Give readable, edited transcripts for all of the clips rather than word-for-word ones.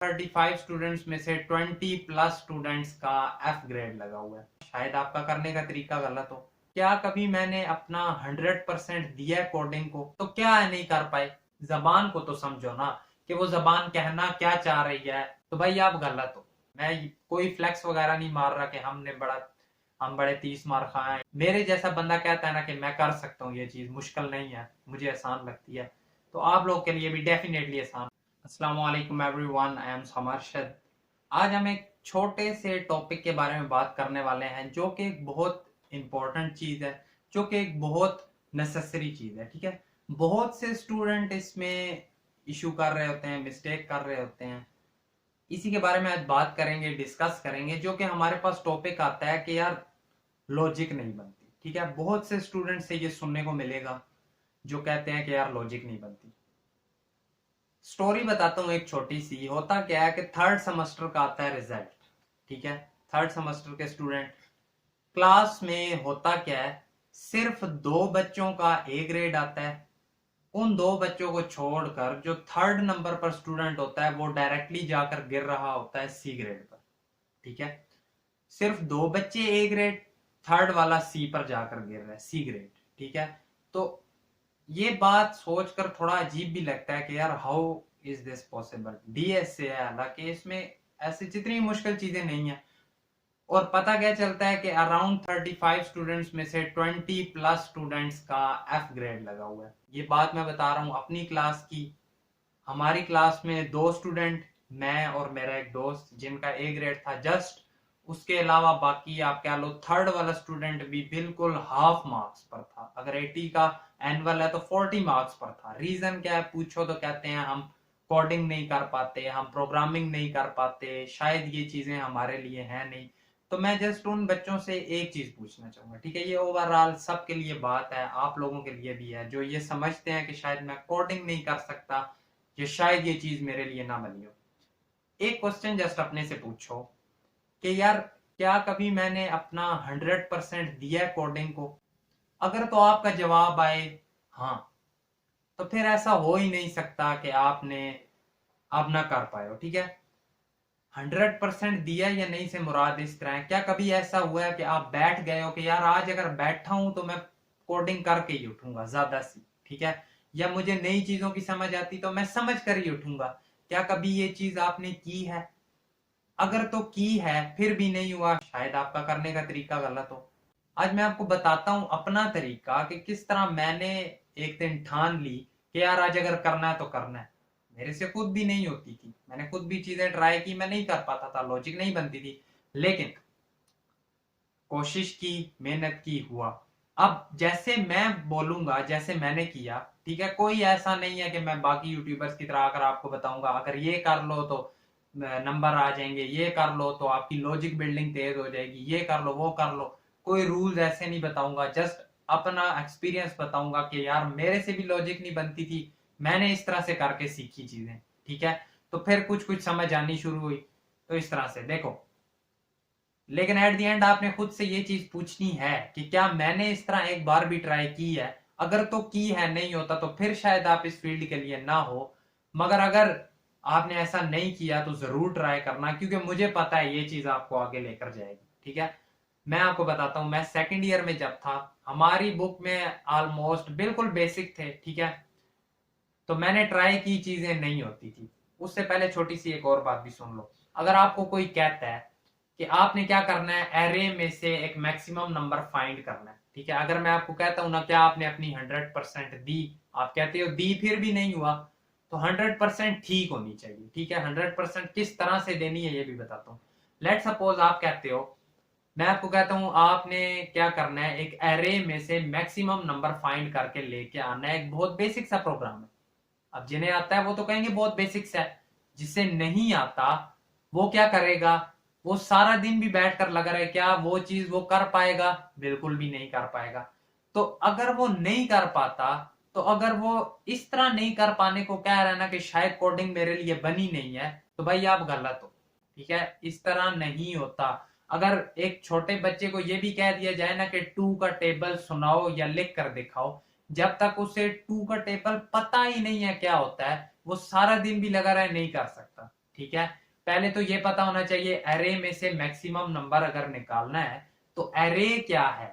35 students में से 20+ students का F ग्रेड लगा हुआ है। शायद आपका करने का तरीका गलत हो। क्या कभी मैंने अपना 100% दिया है कोडिंग को, तो क्या नहीं कर पाए? जबान को तो समझो ना कि वो जबान कहना क्या चाह रही है। तो भाई आप गलत हो। मैं कोई फ्लेक्स वगैरह नहीं मार रहा कि हम बड़े 30 मार खाए। मेरे जैसा बंदा कहता है ना कि मैं कर सकता हूँ, ये चीज मुश्किल नहीं है, मुझे आसान लगती है, तो आप लोग के लिए भी डेफिनेटली आसान। अस्सलाम वालेकुम एवरीवन, आई एम समरशद। आज हम एक छोटे से टॉपिक के बारे में बात करने वाले हैं जो कि एक बहुत इंपॉर्टेंट चीज है, जो कि एक बहुत नेसेसरी चीज है। ठीक है, बहुत से स्टूडेंट इसमें इशू कर रहे होते हैं, मिस्टेक कर रहे होते हैं। इसी के बारे में आज बात करेंगे, डिस्कस करेंगे। जो कि हमारे पास टॉपिक आता है कि यार लॉजिक नहीं बनती। ठीक है, बहुत से स्टूडेंट से ये सुनने को मिलेगा जो कहते हैं कि यार लॉजिक नहीं बनती। स्टोरी बताता हूँ एक छोटी सी। होता क्या है कि थर्ड सेमेस्टर का आता है रिजल्ट। ठीक है, थर्ड सेमेस्टर के स्टूडेंट क्लास में, होता क्या है, सिर्फ 2 बच्चों का ए ग्रेड आता है। उन 2 बच्चों को छोड़कर जो थर्ड नंबर पर स्टूडेंट होता है वो डायरेक्टली जाकर गिर रहा होता है सी ग्रेड पर। ठीक है, सिर्फ 2 बच्चे ए ग्रेड, थर्ड वाला सी पर जाकर गिर रहा है, सी ग्रेड। ठीक है, तो ये बात सोचकर थोड़ा अजीब भी लगता है कि यार how is this possible. DS से है, हालांकि इसमें ऐसी जितनी मुश्किल चीजें नहीं है। और पता क्या चलता है कि अराउंड 35 स्टूडेंट्स में से 20+ स्टूडेंट्स का F ग्रेड लगा हुआ है। ये बात मैं बता रहा हूँ अपनी क्लास की। हमारी क्लास में 2 स्टूडेंट, मैं और मेरा एक दोस्त, जिनका ए ग्रेड था जस्ट। उसके अलावा बाकी आप कह लो थर्ड वाला स्टूडेंट भी बिल्कुल हाफ मार्क्स पर था। अगर 80 का एनुअल है तो 40 मार्क्स पर था। रीजन क्या है पूछो तो कहते हैं हम कोडिंग नहीं कर पाते, हम प्रोग्रामिंग नहीं कर पाते, शायद ये चीजें हमारे लिए हैं नहीं। तो मैं जस्ट उन बच्चों से एक चीज पूछना चाहूंगा। ठीक है, ये ओवरऑल सबके लिए बात है, आप लोगों के लिए भी है जो ये समझते हैं कि शायद मैं कोडिंग नहीं कर सकता, या शायद ये चीज मेरे लिए ना बनी हो। एक क्वेश्चन जस्ट अपने से पूछो कि यार क्या कभी मैंने अपना 100% दिया है कोडिंग को? अगर तो आपका जवाब आए हाँ, तो फिर ऐसा हो ही नहीं सकता कि आपने अब ना कर पाए हो। ठीक है, 100% दिया या नहीं से मुराद इस तरह है, क्या कभी ऐसा हुआ है कि आप बैठ गए हो कि यार आज अगर बैठा हूं तो मैं कोडिंग करके ही उठूंगा ज्यादा सी। ठीक है, या मुझे नई चीजों की समझ आती तो मैं समझ कर ही उठूंगा। क्या कभी ये चीज आपने की है? अगर तो की है फिर भी नहीं हुआ, शायद आपका करने का तरीका गलत हो। आज मैं आपको बताता हूं अपना तरीका कि किस तरह मैंने एक दिन ठान ली कि यार आज अगर करना है तो करना है। मेरे से खुद भी नहीं होती थी, मैंने खुद भी चीजें ट्राई की, मैं नहीं कर पाता था, लॉजिक नहीं बनती थी, लेकिन कोशिश की, मेहनत की, हुआ। अब जैसे मैं बोलूंगा, जैसे मैंने किया, ठीक है, कोई ऐसा नहीं है कि मैं बाकी यूट्यूबर्स की तरह आकर आपको बताऊंगा अगर ये कर लो तो नंबर आ जाएंगे, ये कर लो तो आपकी लॉजिक बिल्डिंग तेज हो जाएगी, ये कर लो वो कर लो। कोई रूल्स ऐसे नहीं बताऊंगा, जस्ट अपना एक्सपीरियंस बताऊंगा कि यार मेरे से भी लॉजिक नहीं बनती थी, मैंने इस तरह से करके सीखी चीजें। ठीक है, तो फिर कुछ कुछ समझ आनी शुरू हुई। तो इस तरह से देखो, लेकिन एट द एंड आपने खुद से ये चीज पूछनी है कि क्या मैंने इस तरह एक बार भी ट्राई की है? अगर तो की है, नहीं होता तो फिर शायद आप इस फील्ड के लिए ना हो। मगर अगर आपने ऐसा नहीं किया तो जरूर ट्राई करना, क्योंकि मुझे पता है ये चीज आपको आगे लेकर जाएगी। ठीक है, मैं आपको बताता हूं, मैं सेकंड ईयर में जब था, हमारी बुक में ऑलमोस्ट बिल्कुल बेसिक थे। ठीक है, तो मैंने ट्राई की, चीजें नहीं होती थी। उससे पहले छोटी सी एक और बात भी सुन लो। अगर आपको कोई कहता है कि आपने क्या करना है, एरे में से एक मैक्सिमम नंबर फाइंड करना है। ठीक है, अगर मैं आपको कहता हूं ना क्या आपने अपनी 100% दी, आप कहते हो दी फिर भी नहीं हुआ, तो 100% ठीक होनी चाहिए। ठीक है, 100% किस तरह से देनी है ये भी बताता हूँ। लेट सपोज आप कहते हो, मैं आपको कहता हूं आपने क्या करना है, एक एरे में से मैक्सिमम नंबर फाइंड करके लेके आना है। एक बहुत बेसिक सा प्रोग्राम है। अब जिन्हें आता है वो तो कहेंगे बहुत बेसिक्स है, जिसे नहीं आता वो क्या करेगा, वो सारा दिन भी बैठकर लगा रहे, क्या वो चीज वो कर पाएगा? बिल्कुल भी नहीं कर पाएगा। तो अगर वो नहीं कर पाता, तो अगर वो इस तरह नहीं कर पाने को कह रहा है ना कि शायद कोडिंग मेरे लिए बनी नहीं है, तो भाई आप गलत हो। ठीक है, इस तरह नहीं होता। अगर एक छोटे बच्चे को ये भी कह दिया जाए ना कि 2 का टेबल सुनाओ या लिख कर दिखाओ, जब तक उसे 2 का टेबल पता ही नहीं है क्या होता है, वो सारा दिन भी लगा रहे नहीं कर सकता। ठीक है, पहले तो ये पता होना चाहिए एरे में से मैक्सिमम नंबर अगर निकालना है तो एरे क्या है।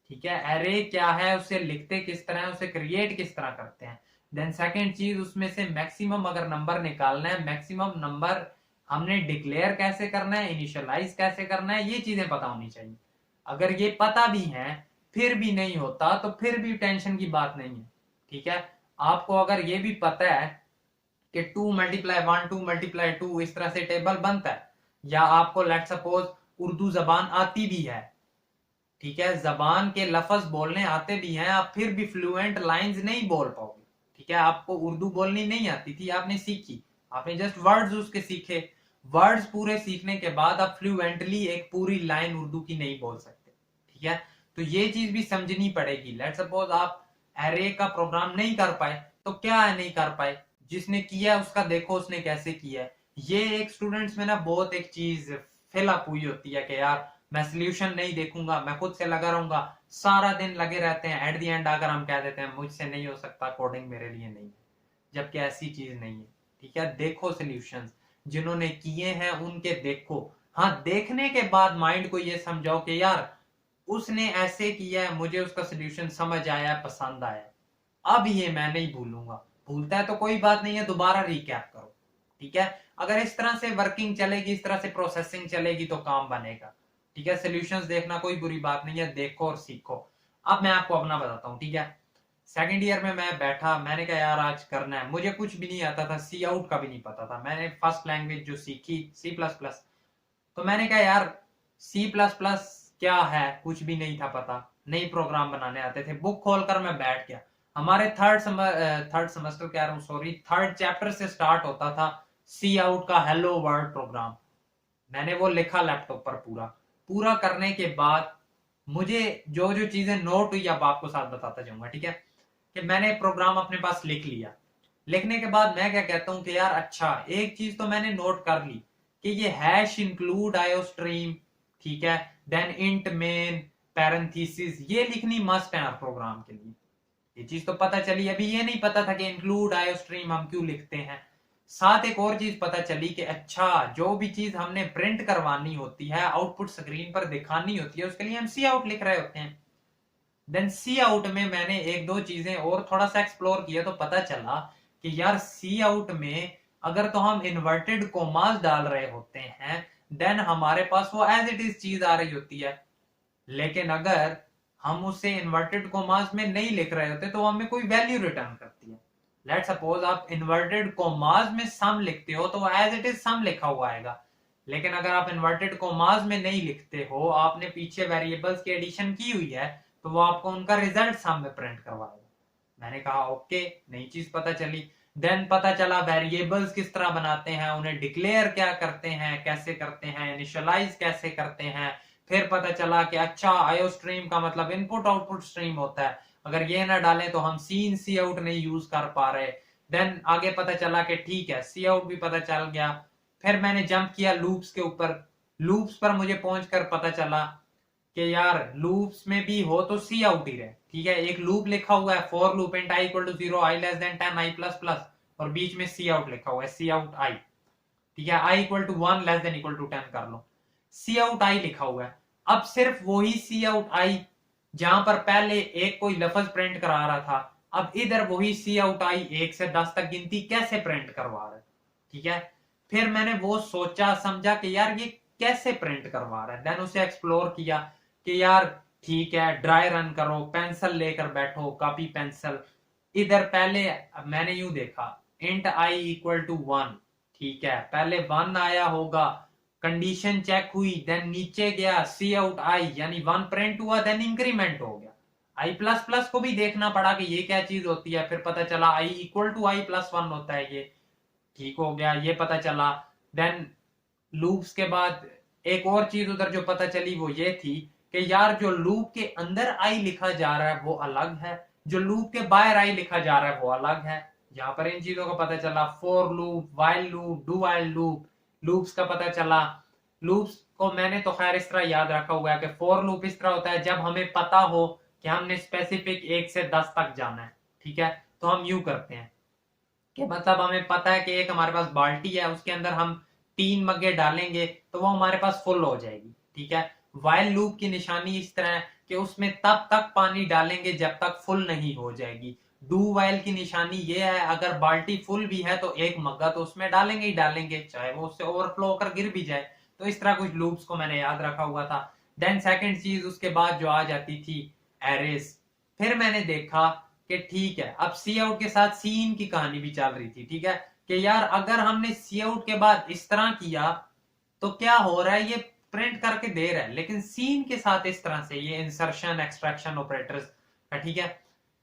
ठीक है, एरे क्या है, उसे लिखते किस तरह है, उसे क्रिएट किस तरह करते हैं। देन सेकंड चीज, उसमें से मैक्सिमम अगर नंबर निकालना है, मैक्सिमम नंबर हमने डिक्लेयर कैसे करना है, इनिशियलाइज कैसे करना है, ये चीजें पता होनी चाहिए। अगर ये पता भी है फिर भी नहीं होता तो फिर भी टेंशन की बात नहीं है। ठीक है, आपको अगर ये भी पता है कि 2 × 1 2 × 2 इस तरह से टेबल बनता है, या आपको लेट सपोज उर्दू जबान आती भी है, ठीक है, जबान के लफ्ज बोलने आते भी हैं, आप फिर भी फ्लुएंट लाइंस नहीं बोल पाओगे। ठीक है, आपको उर्दू बोलनी नहीं आती थी, आपने सीखी, आपने जस्ट वर्ड्स उसके सीखे, वर्ड्स पूरे सीखने के बाद आप फ्लुएंटली एक पूरी लाइन उर्दू की नहीं बोल सकते। ठीक है, तो ये चीज भी समझनी पड़ेगी। लेट सपोज आप एरे का प्रोग्राम नहीं कर पाए, तो क्या है नहीं कर पाए, जिसने किया उसका देखो उसने कैसे किया है। ये एक स्टूडेंट्स में ना बहुत एक चीज फिलअप हुई होती है कि यार मैं सोल्यूशन नहीं देखूंगा, मैं खुद से लगा रहूंगा, सारा दिन लगे रहते हैं, एट द एंड आकर हम कह देते हैं मुझसे नहीं हो सकता, कोडिंग मेरे लिए नहीं है, जबकि ऐसी चीज नहीं है। ठीक है, देखो सॉल्यूशंस जिन्होंने किए हैं उनके देखो। हाँ, देखने के बाद माइंड को ये समझाओ कि यार उसने ऐसे किया है, मुझे उसका सोल्यूशन समझ आया, पसंद आया, अब ये मैं नहीं भूलूंगा। भूलता है तो कोई बात नहीं है, दोबारा रिकैप करो। ठीक है, अगर इस तरह से वर्किंग चलेगी, इस तरह से प्रोसेसिंग चलेगी तो काम बनेगा। ठीक है, सॉल्यूशंस देखना कोई बुरी बात नहीं है, देखो और सीखो। अब मैं आपको अपना बताता हूँ। ठीक है, सेकंड ईयर में मैं बैठा, मैंने कहा यार आज करना है, मुझे कुछ भी नहीं आता था, सी आउट का भी नहीं पता था, मैंने फर्स्ट लैंग्वेज जो सीखी C++, तो मैंने कहा यार C++ क्या है, कुछ भी नहीं था पता, नई प्रोग्राम बनाने आते थे, बुक खोलकर मैं बैठ गया। हमारे थर्ड सेमेस्टर कह रहा हूँ, सॉरी, थर्ड चैप्टर से स्टार्ट होता था सी आउट का हेलो वर्ल्ड प्रोग्राम। मैंने वो लिखा लैपटॉप पर, पूरा पूरा करने के बाद मुझे जो जो चीजें नोट हुई अब आपको साथ बताता जाऊंगा। ठीक है, कि मैंने प्रोग्राम अपने पास लिख लिया, लिखने के बाद मैं क्या कहता हूं कि यार अच्छा एक चीज तो मैंने नोट कर ली कि ये हैश इंक्लूड आयोस्ट्रीम, ठीक है, देन इंट मेन पैरेंथेसिस, ये लिखनी मस्ट है हर प्रोग्राम के लिए। ये चीज तो पता चली। अभी ये नहीं पता था कि इंक्लूड आयोस्ट्रीम हम क्यों लिखते हैं। साथ एक और चीज पता चली कि अच्छा जो भी चीज हमने प्रिंट करवानी होती है, आउटपुट स्क्रीन पर दिखानी होती है, उसके लिए हम सी आउट लिख रहे होते हैं। देन सी आउट में मैंने एक दो चीजें और थोड़ा सा एक्सप्लोर किया तो पता चला कि यार सी आउट में अगर तो हम इन्वर्टेड कोमास डाल रहे होते हैं, देन हमारे पास वो एज इट इज चीज आ रही होती है। लेकिन अगर हम उसे इन्वर्टेड कोमास में नहीं लिख रहे होते तो हमें कोई वैल्यू रिटर्न करती है। लेट सपोज आप इन्वर्टेड कोमास में सम लिखते हो तो वो एज इट इज सम लिखा हुआ आएगा। लेकिन अगर आप इन्वर्टेड कोमास में नहीं लिखते हो, आपने पीछे वेरिएबल्स की एडिशन की हुई है, तो वो आपको उनका रिजल्ट सम में प्रिंट करवाएगा। मैंने कहा ओके, नई चीज पता चली। देन पता चला वेरिएबल्स किस तरह बनाते हैं, उन्हें डिक्लेयर क्या करते हैं, कैसे करते हैं, इनिशियलाइज कैसे करते हैं। फिर पता चला कि अच्छा आयो स्ट्रीम का मतलब इनपुट आउटपुट स्ट्रीम होता है, अगर ये ना डालें तो हम सी इन सी आउट नहीं यूज कर पा रहे। देन आगे पता चला कि ठीक है, सी आउट भी पता चल गया। फिर मैंने जंप किया लूप्स के ऊपर। लूप्स पर मुझे पहुंचकर पता चला कि यार लूप्स में भी हो तो सी आउट ही रहे। ठीक है, एक लूप लिखा हुआ है for loop int i equal to 0 i less than 10 i plus plus, और बीच में सी आउट लिखा हुआ है, सी आउट आई। ठीक है, I equal to 1 less than equal to 10 कर लो, सी आउट आई लिखा हुआ है। अब सिर्फ वही सी आउट आई जहां पर पहले एक कोई लफ्ज प्रिंट करा रहा था, अब इधर वही सी आउट आई 1 से 10 तक गिनती कैसे प्रिंट करवा रहा है। ठीक है, फिर मैंने वो सोचा समझा कि यार ये कैसे प्रिंट करवा रहा है। देन उसे एक्सप्लोर किया कि यार ठीक है, ड्राई रन करो, पेंसिल लेकर बैठो, कॉपी पेंसिल। इधर पहले मैंने यूं देखा इंट आई इक्वल टू 1, ठीक है, पहले 1 आया होगा, कंडीशन चेक हुई, देन नीचे गया सी आउट आई यानी 1 प्रिंट हुआ, देन इंक्रीमेंट हो गया। आई प्लस प्लस को भी देखना पड़ा कि ये क्या चीज होती है, फिर पता चला आई इक्वल टू आई प्लस 1 होता है ये, ठीक हो गया, ये पता चला। देन लूप्स के बाद एक और चीज उधर जो पता चली वो ये थी कि यार जो लूप के अंदर आई लिखा जा रहा है वो अलग है, जो लूप के बाहर आई लिखा जा रहा है वो अलग है। यहाँ पर इन चीजों का पता चला, for loop, while loop, do while loop, loops का पता चला। लूप्स को मैंने तो खैर इस तरह याद रखा हुआ है कि फॉर लूप इस तरह होता है जब हमें पता हो कि हमने स्पेसिफिक 1 से 10 तक जाना है। ठीक है, तो हम यूं करते हैं कि मतलब हमें पता है कि एक हमारे पास बाल्टी है, उसके अंदर हम 3 मग्गे डालेंगे तो वो हमारे पास फुल हो जाएगी। ठीक है, वाइल लूप की निशानी इस तरह है कि उसमें तब तक पानी डालेंगे जब तक फुल नहीं हो जाएगी। डू वाइल की निशानी ये है, अगर बाल्टी फुल भी है तो एक मग्गा तो उसमें डालेंगे ही डालेंगे, चाहे वो उससे ओवरफ्लो होकर गिर भी जाए। तो इस तरह कुछ लूप्स को मैंने याद रखा हुआ था। देन सेकंड चीज उसके बाद जो आ जाती थी एरेस। फिर मैंने देखा कि ठीक है, अब सी आउट के साथ सी इन की कहानी भी चल रही थी। ठीक है, कि यार अगर हमने सी आउट के बाद इस तरह किया तो क्या हो रहा है, ये प्रिंट करके दे रहा है, लेकिन सीन के साथ इस तरह से ये इंसर्शन एक्सट्रैक्शन ऑपरेटर्स का, ठीक है,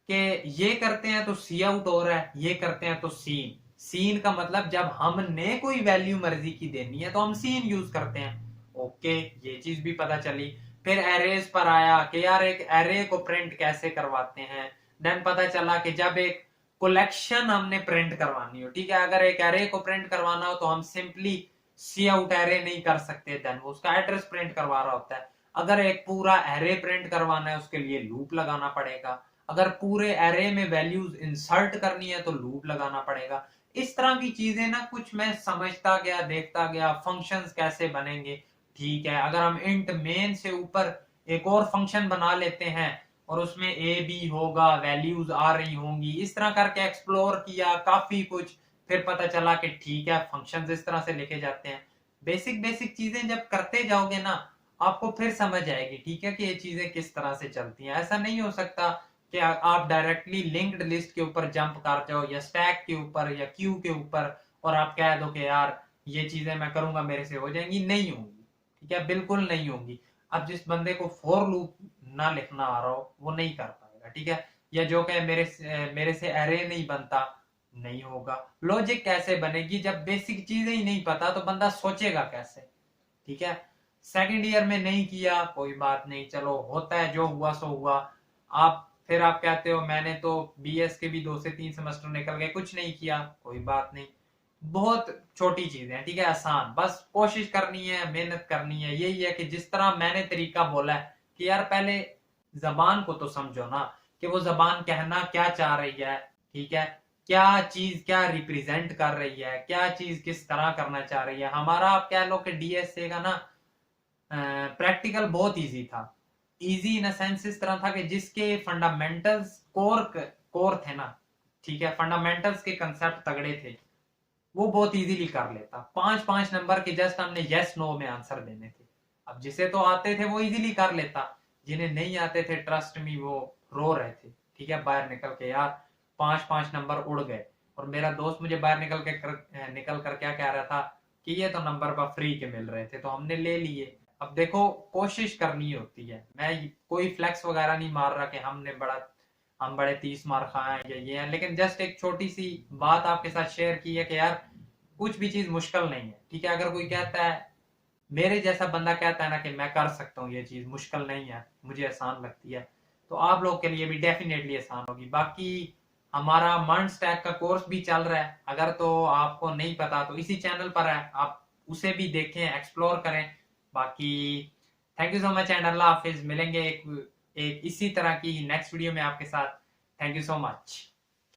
कि ये करते हैं तो सी आउट हो रहा है, ये करते हैं तो सीन। सीन का मतलब जब हमने कोई वैल्यू मर्जी की देनी है तो हम सीन यूज करते हैं। ओके, ये चीज भी पता चली। फिर एरेज पर आया कि यार एक एरे को प्रिंट कैसे करवाते हैं। देन पता चला कि जब एक कलेक्शन हमने प्रिंट करवानी हो, ठीक है, अगर एक एरे को प्रिंट करवाना हो तो हम सिंपली सी आउट एरे नहीं कर सकते, देन वो उसका एड्रेस प्रिंट करवा रहा होता है। अगर एक पूरा एरे प्रिंट करवाना है उसके लिए लूप लगाना पड़ेगा। अगर पूरे एरे में वैल्यूज इंसर्ट करनी है तो लूप लगाना पड़ेगा। इस तरह की चीजें ना कुछ मैं समझता गया, देखता गया, फंक्शंस कैसे बनेंगे। ठीक है, अगर हम इंट मेन से ऊपर एक और फंक्शन बना लेते हैं और उसमें ए बी होगा, वैल्यूज आ रही होंगी, इस तरह करके एक्सप्लोर किया काफी कुछ। फिर पता चला कि ठीक है, फंक्शंस इस तरह से लिखे जाते हैं। बेसिक बेसिक चीजें जब करते जाओगे ना, आपको फिर समझ आएगी, ठीक है, कि ये चीजें किस तरह से चलती हैं। ऐसा नहीं हो सकता कि आप डायरेक्टली लिंक्ड लिस्ट के ऊपर जंप कर जाओ या स्टैक के ऊपर या क्यू के ऊपर और आप कह दो कि यार ये चीजें मैं करूंगा मेरे से हो जाएंगी। नहीं होंगी, ठीक है, बिल्कुल नहीं होंगी। अब जिस बंदे को फॉर लूप ना लिखना आ रहा हो वो नहीं कर पाएगा। ठीक है, या जो कहे मेरे से एरे नहीं बनता, नहीं होगा। लॉजिक कैसे बनेगी जब बेसिक चीजें ही नहीं पता, तो बंदा सोचेगा कैसे। ठीक है, सेकंड ईयर में नहीं किया कोई बात नहीं, चलो होता है, जो हुआ सो हुआ। आप फिर आप कहते हो मैंने तो बीएस के भी 2 से 3 सेमेस्टर निकल गए, कुछ नहीं किया, कोई बात नहीं। बहुत छोटी चीजें हैं, ठीक है, आसान, बस कोशिश करनी है, मेहनत करनी है। यही है कि जिस तरह मैंने तरीका बोला है कि यार पहले जबान को तो समझो ना, कि वो जबान कहना क्या चाह रही है। ठीक है, क्या चीज क्या रिप्रेजेंट कर रही है, क्या चीज किस तरह करना चाह रही है। हमारा आप कह लो कि डीएसए का ना प्रैक्टिकल बहुत इजी था। इजी इन सेंस इस तरह था कि जिसके फंडामेंटल्स कोर थे ना, ठीक है, फंडामेंटल्स के कंसेप्ट तगड़े थे, वो बहुत इजीली कर लेता। 5-5 नंबर के जस्ट हमने यस नो में आंसर देने थे। अब जिसे तो आते थे वो इजीली कर लेता, जिन्हें नहीं आते थे ट्रस्ट मी वो रो रहे थे। ठीक है, बाहर निकल के यार 5-5 नंबर उड़ गए। और मेरा दोस्त मुझे बाहर निकल कर क्या कह रहा था कि ये तो नंबर पर फ्री के मिल रहे थे तो हमने ले लिए। अब देखो, कोशिश करनी होती है। मैं कोई फ्लेक्स वगैरह नहीं मार रहा कि हम बड़े 30 मार खाए हैं या ये है, लेकिन जस्ट एक छोटी सी बात आपके साथ शेयर की है कि यार कुछ भी चीज मुश्किल नहीं है। ठीक है, अगर कोई कहता है, मेरे जैसा बंदा कहता है ना कि मैं कर सकता हूँ, ये चीज मुश्किल नहीं है, मुझे आसान लगती है, तो आप लोग के लिए भी डेफिनेटली आसान होगी। बाकी हमारा मर्न स्टैक का कोर्स भी चल रहा है, अगर तो आपको नहीं पता तो इसी चैनल पर है, आप उसे भी देखें, एक्सप्लोर करें। बाकी thank you so much and Allah हाफिज। मिलेंगे एक इसी तरह की नेक्स्ट वीडियो में आपके साथ। Thank you so much.